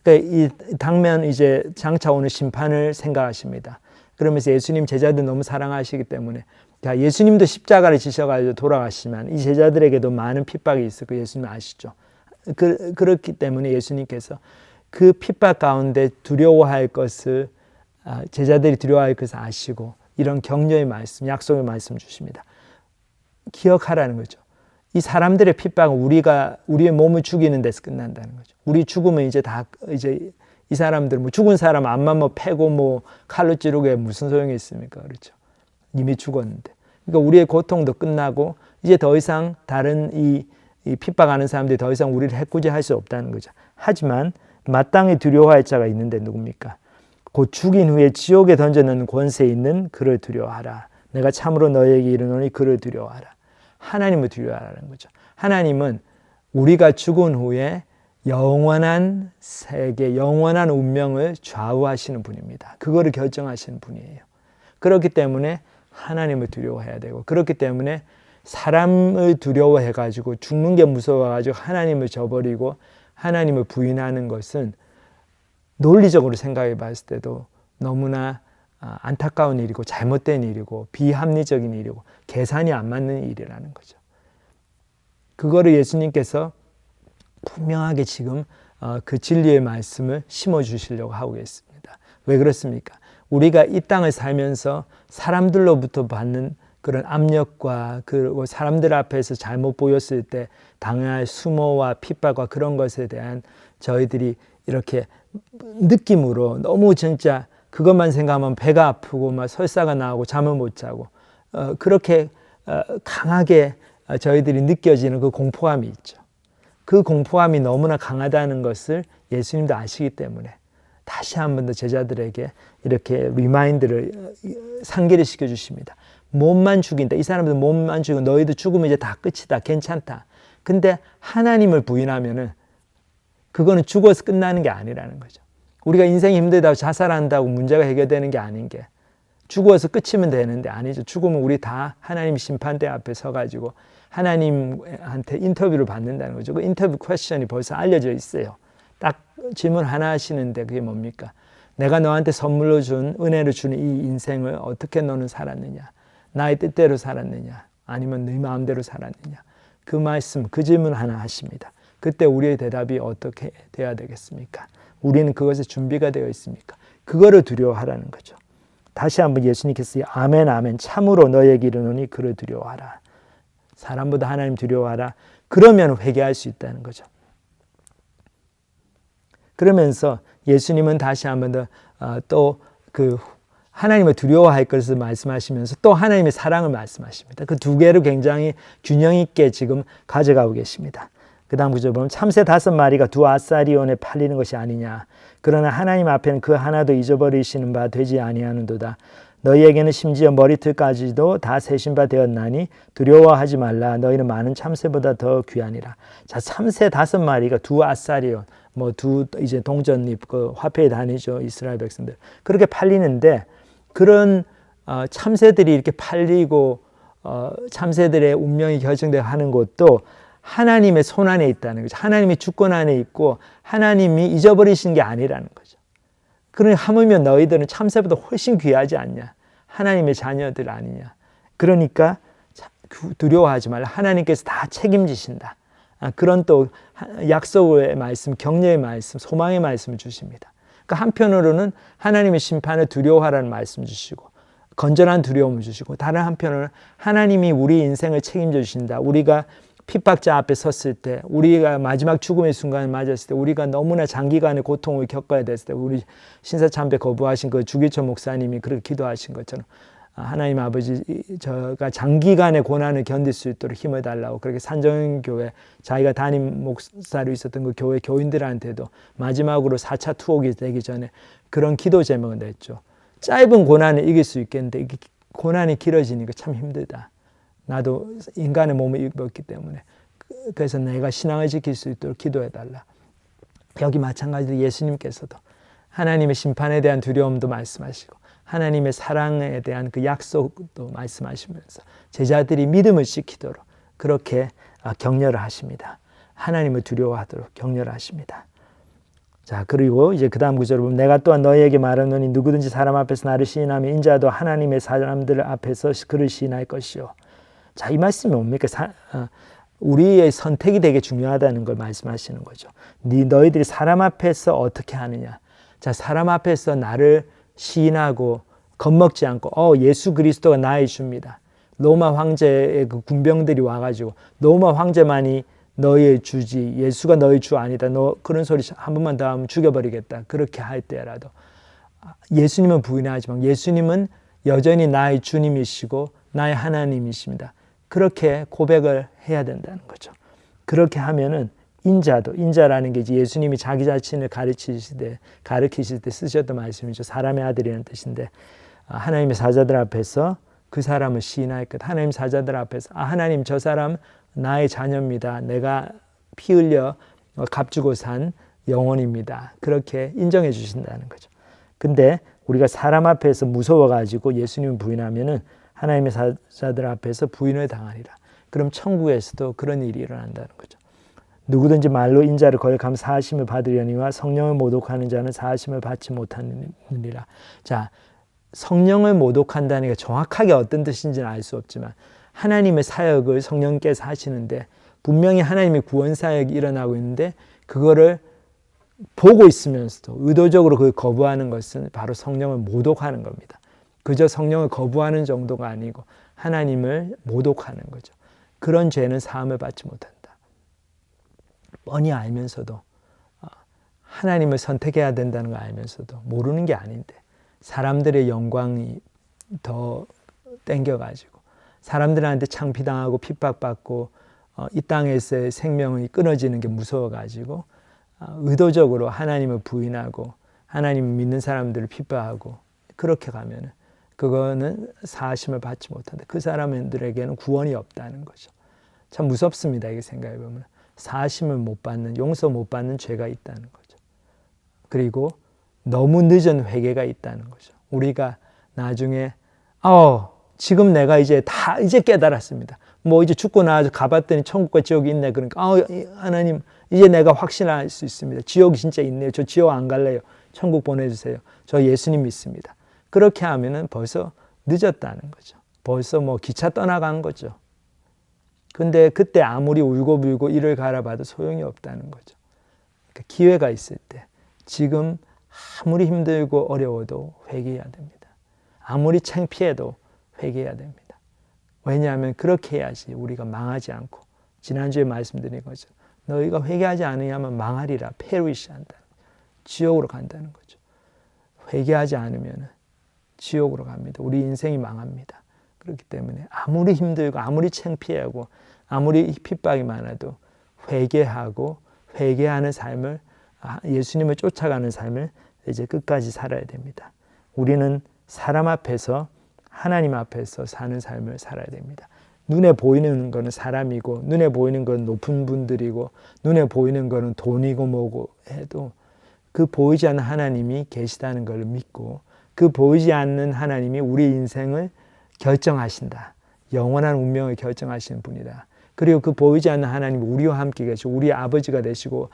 그러니까 이 당면 이제 장차 오는 심판을 생각하십니다. 그러면서 예수님 제자들 너무 사랑하시기 때문에 예수님도 십자가를 지셔가지고 돌아가시면 이 제자들에게도 많은 핍박이 있을 거 예수님 아시죠. 그렇기 때문에 예수님께서 그 핍박 가운데 두려워할 것을 제자들이 두려워할 것을 아시고 이런 격려의 말씀, 약속의 말씀 주십니다. 기억하라는 거죠. 이 사람들의 핍박은 우리의 몸을 죽이는 데서 끝난다는 거죠. 우리 죽으면 이제 이 사람들 뭐 죽은 사람 앞만 뭐 패고 뭐 칼로 찌르게 무슨 소용이 있습니까? 그렇죠. 이미 죽었는데. 그러니까 우리의 고통도 끝나고 이제 더 이상 다른 이 핍박하는 사람들이 더 이상 우리를 해코지할 수 없다는 거죠. 하지만 마땅히 두려워할 자가 있는데 누굽니까? 곧 죽인 후에 지옥에 던져넣는 권세 있는 그를 두려워하라. 내가 참으로 너희에게 이르노니 그를 두려워하라. 하나님을 두려워하라는 거죠. 하나님은 우리가 죽은 후에 영원한 세계, 영원한 운명을 좌우하시는 분입니다. 그거를 결정하시는 분이에요. 그렇기 때문에 하나님을 두려워해야 되고 그렇기 때문에 사람을 두려워해가지고 죽는 게 무서워가지고 하나님을 저버리고 하나님을 부인하는 것은 논리적으로 생각해 봤을 때도 너무나 안타까운 일이고 잘못된 일이고 비합리적인 일이고 계산이 안 맞는 일이라는 거죠. 그거를 예수님께서 분명하게 지금 그 진리의 말씀을 심어주시려고 하고 계십니다. 왜 그렇습니까? 우리가 이 땅을 살면서 사람들로부터 받는 그런 압력과 그리고 사람들 앞에서 잘못 보였을 때 당할 수모와 핍박과 그런 것에 대한 저희들이 이렇게 느낌으로 너무 진짜 그것만 생각하면 배가 아프고 막 설사가 나오고 잠을 못 자고 그렇게 강하게 저희들이 느껴지는 그 공포감이 있죠. 그 공포감이 너무나 강하다는 것을 예수님도 아시기 때문에 다시 한 번 더 제자들에게 이렇게 리마인드를 상기를 시켜주십니다. 몸만 죽인다. 이 사람들 몸만 죽이고 너희도 죽으면 이제 다 끝이다. 괜찮다. 근데 하나님을 부인하면은 그거는 죽어서 끝나는 게 아니라는 거죠. 우리가 인생이 힘들다고 자살한다고 문제가 해결되는 게 아닌 게 죽어서 끝이면 되는데 아니죠. 죽으면 우리 다 하나님 심판대 앞에 서가지고 하나님한테 인터뷰를 받는다는 거죠. 그 인터뷰 퀘스천이 벌써 알려져 있어요. 딱 질문 하나 하시는데 그게 뭡니까? 내가 너한테 선물로 준 은혜를 주는 이 인생을 어떻게 너는 살았느냐? 나의 뜻대로 살았느냐? 아니면 네 마음대로 살았느냐? 그 말씀, 그 질문 하나 하십니다. 그때 우리의 대답이 어떻게 돼야 되겠습니까? 우리는 그것에 준비가 되어 있습니까? 그거를 두려워하라는 거죠. 다시 한번 예수님께서 아멘 아멘 참으로 너에게 이르노니 그를 두려워하라. 사람보다 하나님 두려워하라. 그러면 회개할 수 있다는 거죠. 그러면서 예수님은 다시 한번 더 또 그 하나님을 두려워할 것을 말씀하시면서 또 하나님의 사랑을 말씀하십니다. 그 두 개를 굉장히 균형 있게 지금 가져가고 계십니다. 그 다음 구절 보면 참새 5마리가 2아사리온에 팔리는 것이 아니냐. 그러나 하나님 앞에는 그 하나도 잊어버리시는 바 되지 아니하는도다. 너희에게는 심지어 머리털까지도 다 세신 바 되었나니 두려워하지 말라. 너희는 많은 참새보다 더 귀하니라. 자, 참새 5마리가 2아사리온, 이제 동전잎, 그 화폐에 다니죠. 이스라엘 백성들. 그렇게 팔리는데 그런 참새들이 이렇게 팔리고 참새들의 운명이 결정되어 하는 것도 하나님의 손 안에 있다는 거죠. 하나님의 주권 안에 있고 하나님이 잊어버리신 게 아니라는 거죠. 그러니 하물며 너희들은 참새보다 훨씬 귀하지 않냐. 하나님의 자녀들 아니냐. 그러니까 두려워하지 말라. 하나님께서 다 책임지신다. 그런 또 약속의 말씀, 격려의 말씀, 소망의 말씀을 주십니다. 그러니까 한편으로는 하나님의 심판을 두려워하라는 말씀 주시고 건전한 두려움을 주시고, 다른 한편으로는 하나님이 우리 인생을 책임져 주신다. 우리가 핍박자 앞에 섰을 때, 우리가 마지막 죽음의 순간을 맞았을 때, 우리가 너무나 장기간의 고통을 겪어야 됐을 때, 우리 신사참배 거부하신 그 주기철 목사님이 그렇게 기도하신 것처럼 하나님 아버지, 저가 장기간의 고난을 견딜 수 있도록 힘을 달라고 그렇게 산정교회, 자기가 담임 목사로 있었던 그 교회 교인들한테도 마지막으로 4차 투옥이 되기 전에 그런 기도 제목을 냈죠. 짧은 고난을 이길 수 있겠는데 이게 고난이 길어지니까 참 힘들다. 나도 인간의 몸을 입었기 때문에 그래서 내가 신앙을 지킬 수 있도록 기도해달라. 여기 마찬가지로 예수님께서도 하나님의 심판에 대한 두려움도 말씀하시고 하나님의 사랑에 대한 그 약속도 말씀하시면서 제자들이 믿음을 지키도록 그렇게 격려를 하십니다. 하나님을 두려워하도록 격려를 하십니다. 자, 그리고 이제 그 다음 구절을 보면 내가 또한 너희에게 말하노니 누구든지 사람 앞에서 나를 시인하면 인자도 하나님의 사람들 앞에서 그를 시인할 것이요. 자, 이 말씀이 뭡니까? 우리의 선택이 되게 중요하다는 걸 말씀하시는 거죠. 너희들이 사람 앞에서 어떻게 하느냐. 자, 사람 앞에서 나를 시인하고 겁먹지 않고 예수 그리스도가 나의 주입니다. 로마 황제의 그 군병들이 와가지고 로마 황제만이 너희의 주지 예수가 너희 주 아니다. 너 그런 소리 한 번만 더 하면 죽여버리겠다. 그렇게 할 때라도 예수님은 부인하지만 예수님은 여전히 나의 주님이시고 나의 하나님이십니다. 그렇게 고백을 해야 된다는 거죠. 그렇게 하면은 인자라는 게 이제 예수님이 자기 자신을 가르치실 때 쓰셨던 말씀이죠. 사람의 아들이라는 뜻인데 하나님의 사자들 앞에서 그 사람을 시인할 것. 하나님 사자들 앞에서 하나님 저 사람 나의 자녀입니다. 내가 피 흘려 값주고 산 영혼입니다. 그렇게 인정해 주신다는 거죠. 근데 우리가 사람 앞에서 무서워가지고 예수님을 부인하면은 하나님의 사자들 앞에서 부인을 당하리라. 그럼 천국에서도 그런 일이 일어난다는 거죠. 누구든지 말로 인자를 거역하면 사하심을 받으려니와 성령을 모독하는 자는 사하심을 받지 못하느니라. 자, 성령을 모독한다는 게 정확하게 어떤 뜻인지는 알 수 없지만 하나님의 사역을 성령께서 하시는데 분명히 하나님의 구원 사역이 일어나고 있는데 그거를 보고 있으면서도 의도적으로 그걸 거부하는 것은 바로 성령을 모독하는 겁니다. 그저 성령을 거부하는 정도가 아니고 하나님을 모독하는 거죠. 그런 죄는 사함을 받지 못한다. 뻔히 알면서도 하나님을 선택해야 된다는 걸 알면서도 모르는 게 아닌데 사람들의 영광이 더 땡겨가지고 사람들한테 창피당하고 핍박받고 이 땅에서의 생명이 끊어지는 게 무서워가지고 의도적으로 하나님을 부인하고 하나님을 믿는 사람들을 핍박하고 그렇게 가면은 그거는 사하심을 받지 못한다. 그 사람들에게는 구원이 없다는 거죠. 참 무섭습니다. 이게 생각해 보면 사하심을 못 받는, 용서 못 받는 죄가 있다는 거죠. 그리고 너무 늦은 회개가 있다는 거죠. 우리가 나중에 지금 내가 이제 깨달았습니다. 뭐 이제 죽고 나서 가봤더니 천국과 지옥이 있네. 그러니까 하나님 이제 내가 확신할 수 있습니다. 지옥이 진짜 있네요. 저 지옥 안 갈래요. 천국 보내주세요. 저 예수님 믿습니다. 그렇게 하면은 벌써 늦었다는 거죠. 벌써 뭐 기차 떠나간 거죠. 근데 그때 아무리 울고불고 이를 갈아봐도 소용이 없다는 거죠. 그러니까 기회가 있을 때 지금 아무리 힘들고 어려워도 회개해야 됩니다. 아무리 창피해도 회개해야 됩니다. 왜냐하면 그렇게 해야지 우리가 망하지 않고 지난주에 말씀드린 거죠. 너희가 회개하지 않으면 망하리라. 페리시 한다. 지옥으로 간다는 거죠. 회개하지 않으면 지옥으로 갑니다. 우리 인생이 망합니다. 그렇기 때문에 아무리 힘들고 아무리 창피하고 아무리 핍박이 많아도 회개하고 회개하는 삶을 예수님을 쫓아가는 삶을 이제 끝까지 살아야 됩니다. 우리는 사람 앞에서 하나님 앞에서 사는 삶을 살아야 됩니다. 눈에 보이는 거는 사람이고 눈에 보이는 건 높은 분들이고 눈에 보이는 거는 돈이고 뭐고 해도 그 보이지 않는 하나님이 계시다는 걸 믿고 그 보이지 않는 하나님이 우리 인생을 결정하신다. 영원한 운명을 결정하시는 분이다. 그리고 그 보이지 않는 하나님이 우리와 함께 계시고 우리의 아버지가 되시고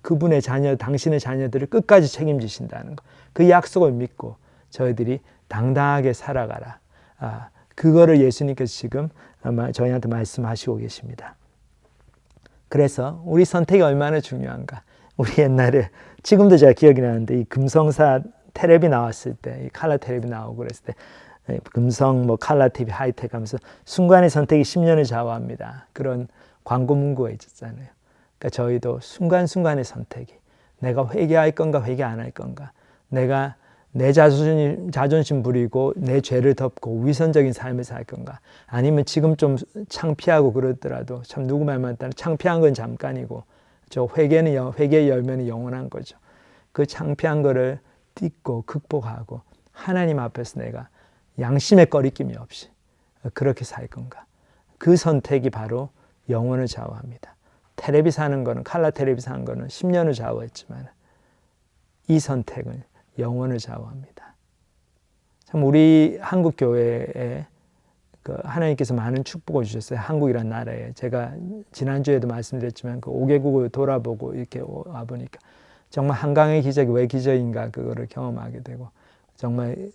그분의 자녀, 당신의 자녀들을 끝까지 책임지신다는 것. 그 약속을 믿고 저희들이 당당하게 살아가라. 그거를 예수님께서 지금 저희한테 말씀하시고 계십니다. 그래서 우리 선택이 얼마나 중요한가. 우리 옛날에 지금도 제가 기억이 나는데 이 금성사 텔레비 나왔을 때, 이 칼라 텔레비 나오고 그랬을 때 금성 뭐 칼라 TV 하이텍 하면서 순간의 선택이 10년을 좌우합니다. 그런 광고 문구가 있었잖아요. 그러니까 저희도 순간순간의 선택이 내가 회개할 건가 회개 안 할 건가, 내가 내 자존심 부리고 내 죄를 덮고 위선적인 삶을 살 건가, 아니면 지금 좀 창피하고 그러더라도 참 누구 말만 따라 창피한 건 잠깐이고 저 회개의 열매는 영원한 거죠. 그 창피한 거를 딛고 극복하고 하나님 앞에서 내가 양심의 꺼리낌이 없이 그렇게 살 건가, 그 선택이 바로 영혼을 좌우합니다. 텔레비 사는 거는, 칼라 텔레비 사는 거는 10년을 좌우했지만 이 선택은 영혼을 좌우합니다. 참 우리 한국 교회에 하나님께서 많은 축복을 주셨어요. 한국이란 나라에. 제가 지난주에도 말씀드렸지만 그 5개국을 돌아보고 이렇게 와보니까 정말 한강의 기적이 왜 기적인가 그거를 경험하게 되고 정말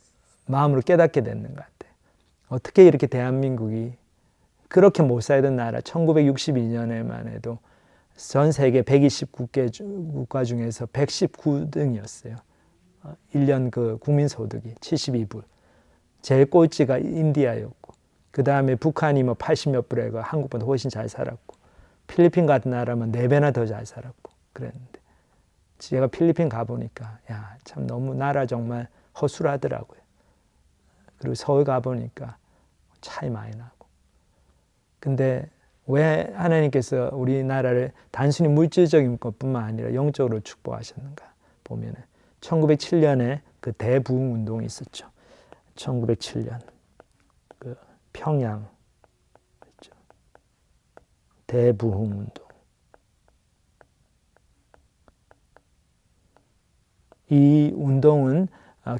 마음으로 깨닫게 되는 것 같아요. 어떻게 이렇게 대한민국이 그렇게 못 살던 나라, 1962년에만 해도 전 세계 129개 국가 중에서 119등이었어요. 1년 그 국민소득이 72불. 제일 꼴찌가 인디아였고, 그 다음에 북한이 뭐 80몇 불에 한국보다 훨씬 잘 살았고, 필리핀 같은 나라면 4배나 더 잘 살았고 그랬는데, 제가 필리핀 가보니까 야, 참 너무 나라 정말 허술하더라고요. 그리고 서울 가보니까 차이 많이 나고. 근데 왜 하나님께서 우리나라를 단순히 물질적인 것뿐만 아니라 영적으로 축복하셨는가 보면은 1907년에 그 대부흥 운동이 있었죠. 1907년 그 평양 그렇죠? 대부흥 운동. 이 운동은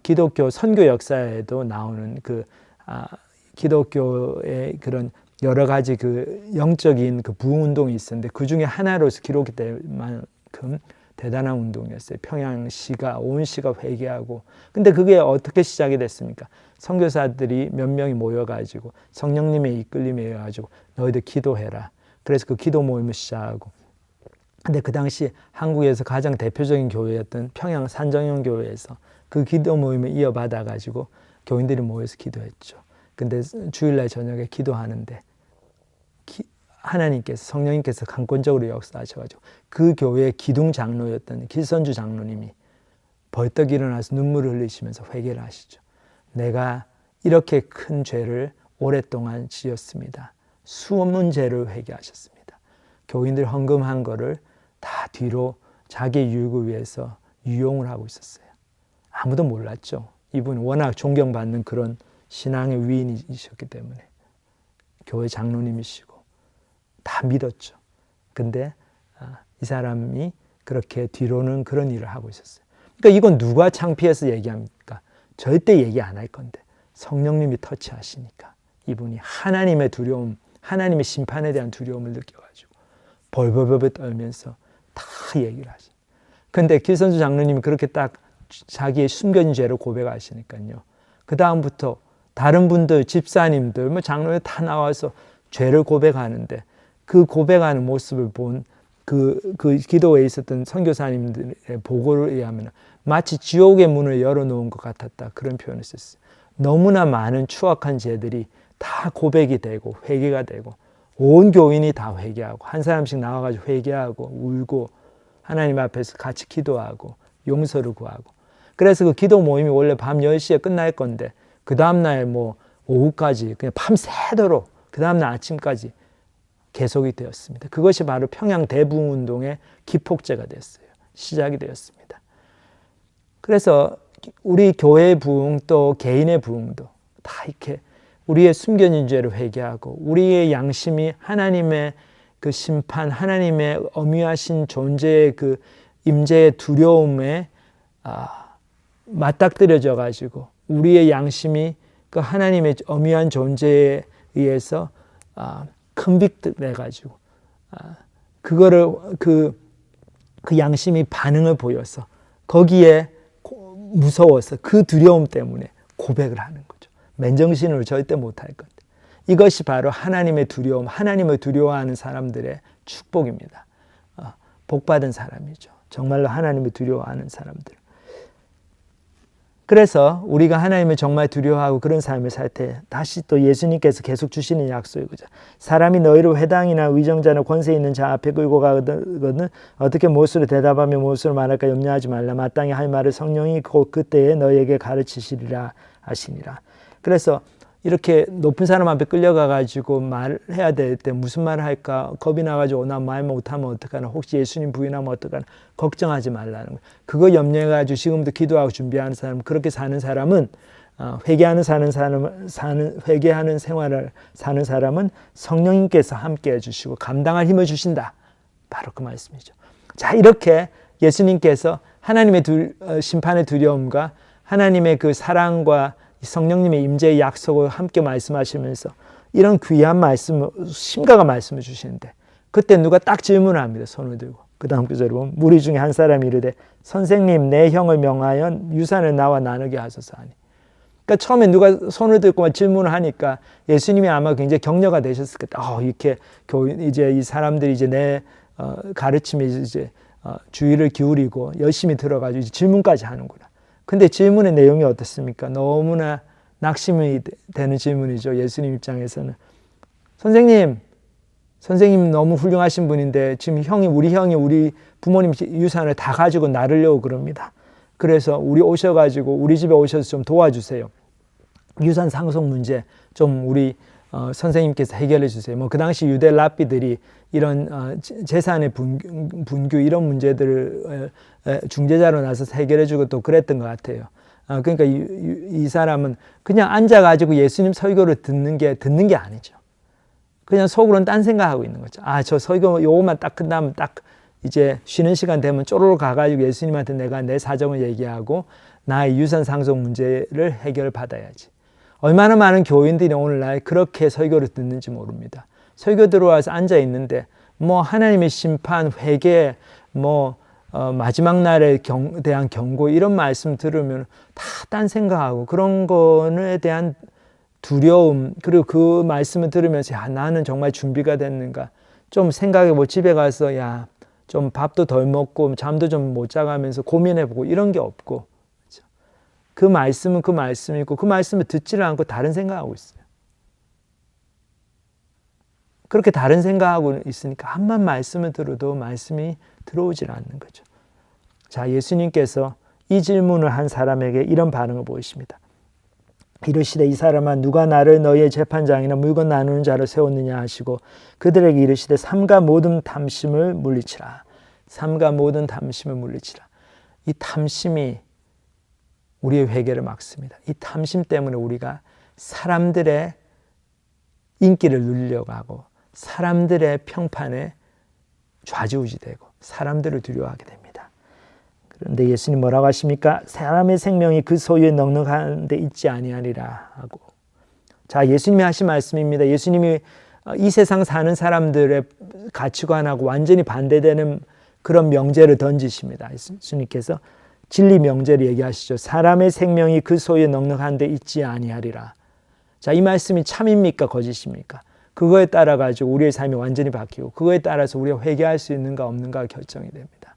기독교 선교 역사에도 나오는 기독교의 그런 여러 가지 그 영적인 그 부흥 운동이 있었는데 그 중에 하나로서 기록이 될 만큼 대단한 운동이었어요. 평양시가 온 시가 회개하고, 근데 그게 어떻게 시작이 됐습니까? 선교사들이 몇 명이 모여가지고 성령님의 이끌림에 의해 가지고 너희들 기도해라. 그래서 그 기도 모임을 시작하고, 근데 그 당시 한국에서 가장 대표적인 교회였던 평양 산정형 교회에서 그 기도 모임을 이어받아 가지고 교인들이 모여서 기도했죠. 근데 주일날 저녁에 기도하는데 하나님께서, 성령님께서 강권적으로 역사하셔가지고 그 교회의 기둥 장로였던 길선주 장로님이 벌떡 일어나서 눈물을 흘리시면서 회개를 하시죠. 내가 이렇게 큰 죄를 오랫동안 지었습니다. 수없는 죄를 회개하셨습니다. 교인들 헌금한 거를 다 뒤로 자기 유익을 위해서 유용을 하고 있었어요. 아무도 몰랐죠. 이분 워낙 존경받는 그런 신앙의 위인이셨기 때문에, 교회 장로님이시고 다 믿었죠. 근데 이 사람이 그렇게 뒤로는 그런 일을 하고 있었어요. 그러니까 이건 누가 창피해서 얘기합니까? 절대 얘기 안 할 건데 성령님이 터치하시니까 이분이 하나님의 두려움, 하나님의 심판에 대한 두려움을 느껴가지고 벌벌벌 떨면서 다 얘기를 하시. 근데 길선주 장로님이 그렇게 딱 자기의 숨겨진 죄를 고백하시니까요. 그 다음부터 다른 분들, 집사님들, 뭐 장로들 다 나와서 죄를 고백하는데 그 고백하는 모습을 본 그 기도회에 있었던 선교사님들의 보고를 의하면 마치 지옥의 문을 열어놓은 것 같았다. 그런 표현을 썼어요. 너무나 많은 추악한 죄들이 다 고백이 되고 회개가 되고 온 교인이 다 회개하고 한 사람씩 나와가지고 회개하고 울고 하나님 앞에서 같이 기도하고 용서를 구하고. 그래서 그 기도 모임이 원래 밤 10시에 끝날 건데 그 다음날 뭐 오후까지 그냥 밤새도록 그 다음날 아침까지 계속이 되었습니다. 그것이 바로 평양 대부흥 운동의 기폭제가 됐어요. 시작이 되었습니다. 그래서 우리 교회의 부흥 또 개인의 부흥도 다 이렇게 우리의 숨겨진 죄를 회개하고 우리의 양심이 하나님의 그 심판, 하나님의 엄위하신 존재의 그 임재의 두려움에 맞닥뜨려져 가지고 우리의 양심이 그 하나님의 엄위한 존재에 의해서 컨빅트돼 가지고 그거를 그 양심이 반응을 보여서 거기에 무서워서 그 두려움 때문에 고백을 하는 거죠. 맨정신으로 절대 못할 건데 이것이 바로 하나님의 두려움, 하나님을 두려워하는 사람들의 축복입니다. 복받은 사람이죠. 정말로 하나님을 두려워하는 사람들. 그래서 우리가 하나님을 정말 두려워하고 그런 삶을 살 때 다시 또 예수님께서 계속 주시는 약속이죠. 사람이 너희를 회당이나 위정자나 권세 있는 자 앞에 끌고 가거든 어떻게 무엇으로 대답하며 무엇으로 말할까 염려하지 말라. 마땅히 할 말을 성령이 곧 그때에 너희에게 가르치시리라 하시니라. 그래서 이렇게 높은 사람 앞에 끌려가가지고 말해야 될 때 무슨 말을 할까 겁이 나가지고 나 말 못하면 어떡하나 혹시 예수님 부인하면 어떡하나 걱정하지 말라는 거예요. 그거 염려해가지고 지금부터 기도하고 준비하는 사람 그렇게 사는 사람은 회개하는 생활을 사는 사람은 성령님께서 함께 해주시고 감당할 힘을 주신다. 바로 그 말씀이죠. 자 이렇게 예수님께서 하나님의 심판의 두려움과 하나님의 그 사랑과 성령님의 임재의 약속을 함께 말씀하시면서 이런 귀한 말씀을 심각한 말씀을 주시는데 그때 누가 딱 질문을 합니다. 손을 들고 그 다음 구절을 보면 무리 중에 한 사람이 이르되 선생님 내 형을 명하여 유산을 나와 나누게 하소서 하니. 그러니까 처음에 누가 손을 들고 질문을 하니까 예수님이 아마 굉장히 격려가 되셨을 거다. 이렇게 이제 이 사람들이 이제 내 가르침에 이제 주의를 기울이고 열심히 들어가지고 이제 질문까지 하는구나. 근데 질문의 내용이 어떻습니까? 너무나 낙심이 되는 질문이죠. 예수님 입장에서는. 선생님 너무 훌륭하신 분인데 지금 우리 형이 우리 부모님 유산을 다 가지고 나르려고 그럽니다. 그래서 우리 집에 오셔서 좀 도와주세요. 유산 상속 문제 좀 우리 선생님께서 해결해 주세요. 그 당시 유대 랍비들이 이런 재산의 분규 이런 문제들을 중재자로 나서서 해결해 주고 또 그랬던 것 같아요. 그러니까 이 사람은 그냥 앉아가지고 예수님 설교를 듣는 게 아니죠. 그냥 속으로는 딴 생각하고 있는 거죠. 저 설교 요것만 딱 끝나면 딱 이제 쉬는 시간 되면 쪼로로 가가지고 예수님한테 내가 내 사정을 얘기하고 나의 유산 상속 문제를 해결받아야지. 얼마나 많은 교인들이 오늘날 그렇게 설교를 듣는지 모릅니다. 설교 들어와서 앉아 있는데 하나님의 심판, 회개, 마지막 날에 대한 경고 이런 말씀 들으면 다 딴 생각하고 그런 거에 대한 두려움 그리고 그 말씀을 들으면서 나는 정말 준비가 됐는가 좀 생각해보고 집에 가서 좀 밥도 덜 먹고 잠도 좀 못 자가면서 고민해보고 이런 게 없고 그렇죠? 그 말씀은 그 말씀이고 그 말씀을 듣지를 않고 다른 생각하고 있어요. 그렇게 다른 생각하고 있으니까 한번 말씀을 들어도 말씀이 들어오질 않는 거죠. 자, 예수님께서 이 질문을 한 사람에게 이런 반응을 보이십니다. 이르시되 이 사람아 누가 나를 너희의 재판장이나 물건 나누는 자로 세웠느냐 하시고 그들에게 이르시되 삼가 모든 탐심을 물리치라. 삼가 모든 탐심을 물리치라. 이 탐심이 우리의 회개를 막습니다. 이 탐심 때문에 우리가 사람들의 인기를 누리려고 하고 사람들의 평판에 좌지우지되고 사람들을 두려워하게 됩니다. 그런데 예수님 뭐라고 하십니까? 사람의 생명이 그 소유에 넉넉한 데 있지 아니하리라 하고. 자, 예수님이 하신 말씀입니다. 예수님이 이 세상 사는 사람들의 가치관하고 완전히 반대되는 그런 명제를 던지십니다. 예수님께서 진리 명제를 얘기하시죠. 사람의 생명이 그 소유에 넉넉한 데 있지 아니하리라. 자, 이 말씀이 참입니까? 거짓입니까? 그거에 따라 가지고 우리의 삶이 완전히 바뀌고 그거에 따라서 우리가 회개할 수 있는가 없는가 결정이 됩니다.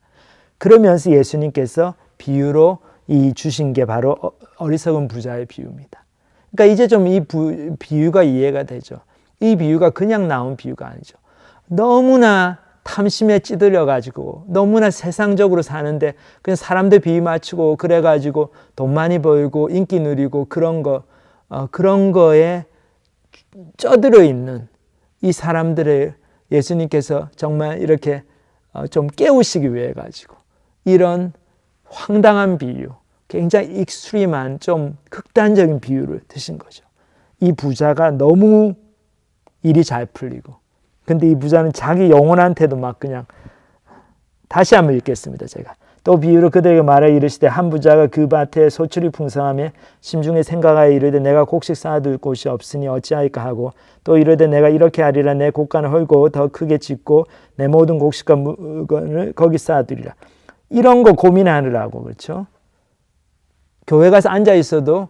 그러면서 예수님께서 비유로 이 주신 게 바로 어리석은 부자의 비유입니다. 그러니까 이제 좀 이 비유가 이해가 되죠. 이 비유가 그냥 나온 비유가 아니죠. 너무나 탐심에 찌들려 가지고 너무나 세상적으로 사는데 그냥 사람들 비위 맞추고 그래 가지고 돈 많이 벌고 인기 누리고 그런 거에 쪄들어 있는 이 사람들을 예수님께서 정말 이렇게 좀 깨우시기 위해 가지고 이런 황당한 비유, 굉장히 익스트림한 좀 극단적인 비유를 드신 거죠. 이 부자가 너무 일이 잘 풀리고 근데 이 부자는 자기 영혼한테도 막 그냥 다시 한번 읽겠습니다. 제가 또 비유로 그들에게 말해 이르시되 한 부자가 그 밭에 소출이 풍성하며 심중에 생각하여 이르되 내가 곡식 쌓아둘 곳이 없으니 어찌하리까 하고 또 이르되 내가 이렇게 하리라 내 곡간을 헐고 더 크게 짓고 내 모든 곡식과 물건을 거기 쌓아두리라. 이런 거 고민하느라고 그렇죠. 교회 가서 앉아 있어도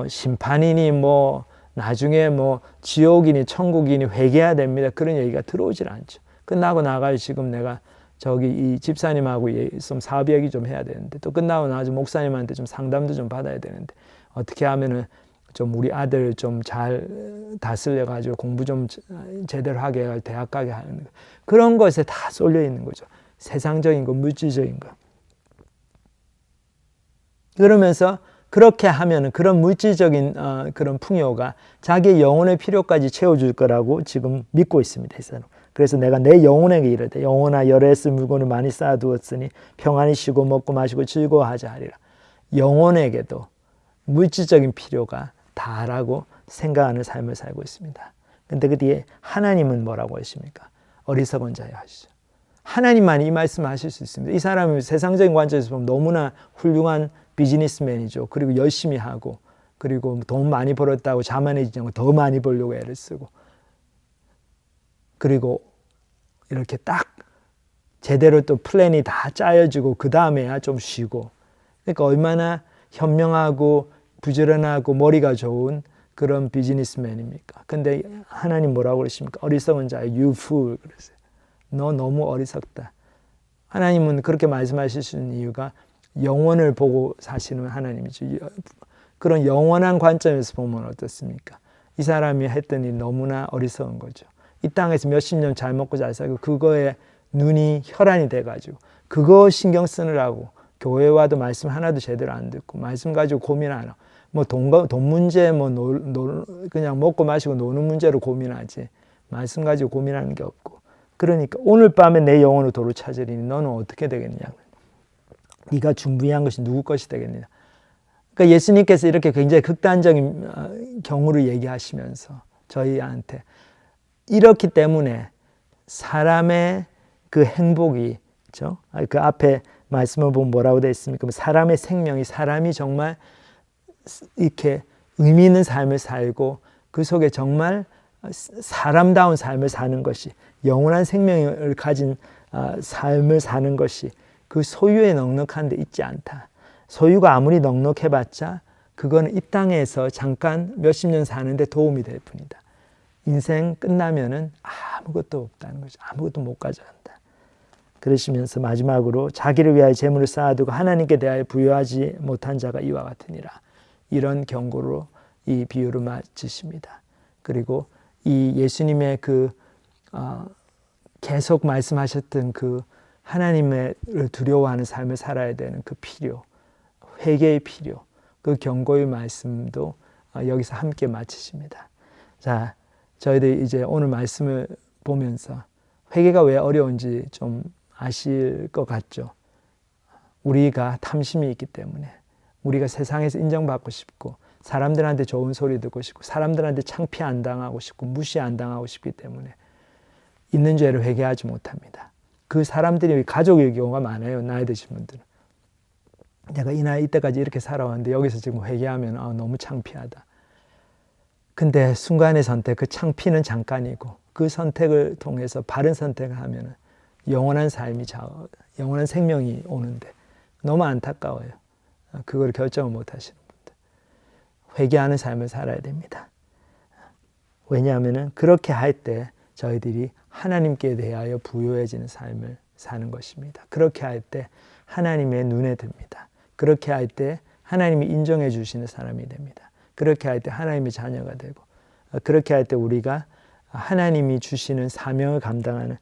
심판이니 나중에 지옥이니 천국이니 회개해야 됩니다. 그런 얘기가 들어오질 않죠. 끝나고 나가요. 지금 내가 저기 이 집사님하고 좀 사업 얘기 좀 해야 되는데 또 끝나고 나서 목사님한테 좀 상담도 좀 받아야 되는데 어떻게 하면은 좀 우리 아들 좀 잘 다스려 가지고 공부 좀 제대로 하게 해가 대학 가게 하는 거. 그런 것에 다 쏠려 있는 거죠. 세상적인 거, 물질적인 거. 그러면서 그렇게 하면은 그런 물질적인 그런 풍요가 자기의 영혼의 필요까지 채워줄 거라고 지금 믿고 있습니다. 그래서 내가 내 영혼에게 이르되 영혼아 열에 쓸 물건을 많이 쌓아두었으니 평안히 쉬고 먹고 마시고 즐거워하자 하리라. 영혼에게도 물질적인 필요가 다라고 생각하는 삶을 살고 있습니다. 근데 그 뒤에 하나님은 뭐라고 하십니까? 어리석은 자여 하시죠. 하나님만이 이 말씀을 하실 수 있습니다. 이 사람은 세상적인 관점에서 보면 너무나 훌륭한 비즈니스맨이죠. 그리고 열심히 하고 그리고 돈 많이 벌었다고 자만해지지 않고 더 많이 벌려고 애를 쓰고 그리고 이렇게 딱 제대로 또 플랜이 다 짜여지고 그 다음에야 좀 쉬고 그러니까 얼마나 현명하고 부지런하고 머리가 좋은 그런 비즈니스맨입니까? 근데 하나님 뭐라고 그러십니까? 어리석은 자여, you fool 그랬어요. 너 너무 어리석다. 하나님은 그렇게 말씀하실 수 있는 이유가 영원을 보고 사시는 하나님이죠. 그런 영원한 관점에서 보면 어떻습니까? 이 사람이 했던 일 너무나 어리석은 거죠. 이 땅에서 몇십 년 잘 먹고 잘 살고 그거에 눈이 혈안이 돼가지고 그거 신경 쓰느라고 교회 와도 말씀 하나도 제대로 안 듣고 말씀 가지고 고민 안 하고 뭐 돈 문제 뭐 그냥 먹고 마시고 노는 문제로 고민하지 말씀 가지고 고민하는 게 없고 그러니까 오늘 밤에 내 영혼을 도로 찾으리니 너는 어떻게 되겠냐? 네가 준비한 것이 누구 것이 되겠느냐? 그러니까 예수님께서 이렇게 굉장히 극단적인 경우를 얘기하시면서 저희한테 이렇기 때문에 사람의 그 행복이 그렇죠? 그 앞에 말씀을 보면 뭐라고 되어 있습니까? 사람의 생명이 사람이 정말 이렇게 의미 있는 삶을 살고 그 속에 정말 사람다운 삶을 사는 것이 영원한 생명을 가진 삶을 사는 것이 그 소유에 넉넉한 데 있지 않다. 소유가 아무리 넉넉해봤자 그거는 이 땅에서 잠깐 몇십 년 사는데 도움이 될 뿐이다. 인생 끝나면은 아무것도 없다는 거죠. 아무것도 못 가져간다. 그러시면서 마지막으로 자기를 위하여 재물을 쌓아두고 하나님께 대하여 부여하지 못한 자가 이와 같으니라. 이런 경고로 이 비유를 마치십니다. 그리고 이 예수님의 그 계속 말씀하셨던 그 하나님을 두려워하는 삶을 살아야 되는 그 필요, 회개의 필요, 그 경고의 말씀도 여기서 함께 마치십니다. 자, 저희들 이제 오늘 말씀을 보면서 회개가 왜 어려운지 좀 아실 것 같죠. 우리가 탐심이 있기 때문에 우리가 세상에서 인정받고 싶고 사람들한테 좋은 소리 듣고 싶고 사람들한테 창피 안 당하고 싶고 무시 안 당하고 싶기 때문에 있는 죄를 회개하지 못합니다. 그 사람들이 가족의 경우가 많아요. 나이 드신 분들은. 내가 이 나이 이때까지 이렇게 살아왔는데 여기서 지금 회개하면 너무 창피하다. 근데 순간의 선택, 그 창피는 잠깐이고 그 선택을 통해서 바른 선택을 하면 영원한 삶이 영원한 생명이 오는데 너무 안타까워요. 그걸 결정을 못 하시는 분들. 회개하는 삶을 살아야 됩니다. 왜냐하면 그렇게 할 때 저희들이 하나님께 대하여 부유해지는 삶을 사는 것입니다. 그렇게 할 때 하나님의 눈에 듭니다. 그렇게 할 때 하나님이 인정해 주시는 사람이 됩니다. 그렇게 할 때 하나님의 자녀가 되고 그렇게 할 때 우리가 하나님이 주시는 사명을 감당하는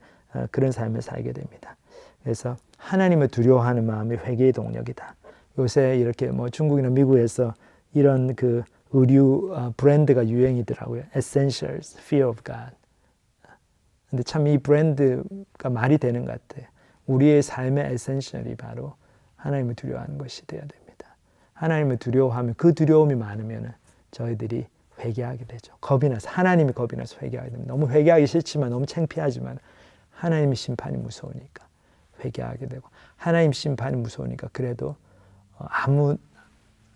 그런 삶을 살게 됩니다. 그래서 하나님을 두려워하는 마음이 회개의 동력이다. 요새 이렇게 뭐 중국이나 미국에서 이런 그 의류 브랜드가 유행이더라고요. Essentials, Fear of God. 근데 참 이 브랜드가 말이 되는 것 같아요. 우리의 삶의 에센셜이 바로 하나님을 두려워하는 것이 되어야 됩니다. 하나님을 두려워하면 그 두려움이 많으면 저희들이 회개하게 되죠. 겁이 나서 하나님이 겁이 나서 회개하게 됩니다. 너무 회개하기 싫지만 너무 창피하지만 하나님의 심판이 무서우니까 회개하게 되고 하나님 심판이 무서우니까 그래도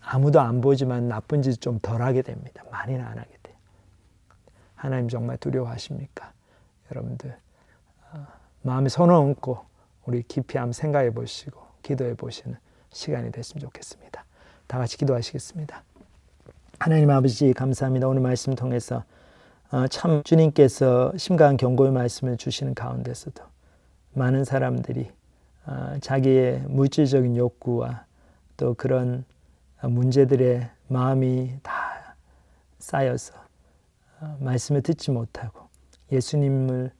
아무도 안 보지만 나쁜 짓 좀 덜 하게 됩니다. 많이는 안 하게 돼요. 하나님 정말 두려워하십니까? 여러분들 마음에 손을 얹고 우리 깊이 한번 생각해 보시고 기도해 보시는 시간이 됐으면 좋겠습니다. 다 같이 기도하시겠습니다. 하나님 아버지 감사합니다. 오늘 말씀 통해서 참 주님께서 심각한 경고의 말씀을 주시는 가운데서도 많은 사람들이 자기의 물질적인 욕구와 또 그런 문제들의 마음이 다 쌓여서 말씀을 듣지 못하고 예수님을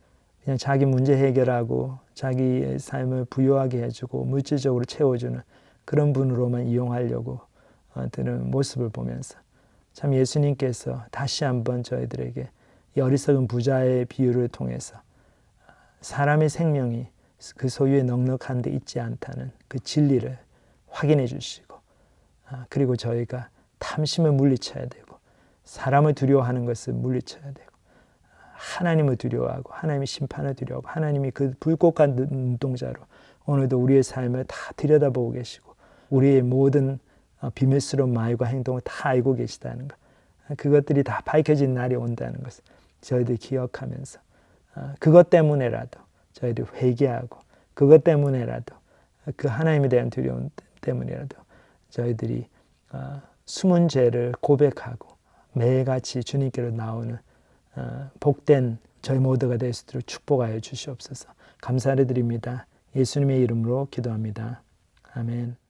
그냥 자기 문제 해결하고 자기의 삶을 부유하게 해주고 물질적으로 채워주는 그런 분으로만 이용하려고 드는 모습을 보면서 참 예수님께서 다시 한번 저희들에게 이 어리석은 부자의 비유를 통해서 사람의 생명이 그 소유에 넉넉한 데 있지 않다는 그 진리를 확인해 주시고 그리고 저희가 탐심을 물리쳐야 되고 사람을 두려워하는 것을 물리쳐야 되고 하나님을 두려워하고 하나님의 심판을 두려워하고 하나님이 그 불꽃같은 눈동자로 오늘도 우리의 삶을 다 들여다보고 계시고 우리의 모든 비밀스러운 말과 행동을 다 알고 계시다는 것, 그것들이 다 밝혀진 날이 온다는 것을 저희들이 기억하면서 그것 때문에라도 저희들이 회개하고 그것 때문에라도 그 하나님에 대한 두려움 때문이라도 저희들이 숨은 죄를 고백하고 매일같이 주님께로 나오는 복된 저희 모두가 될 수 있도록 축복하여 주시옵소서. 감사를 드립니다. 예수님의 이름으로 기도합니다. 아멘.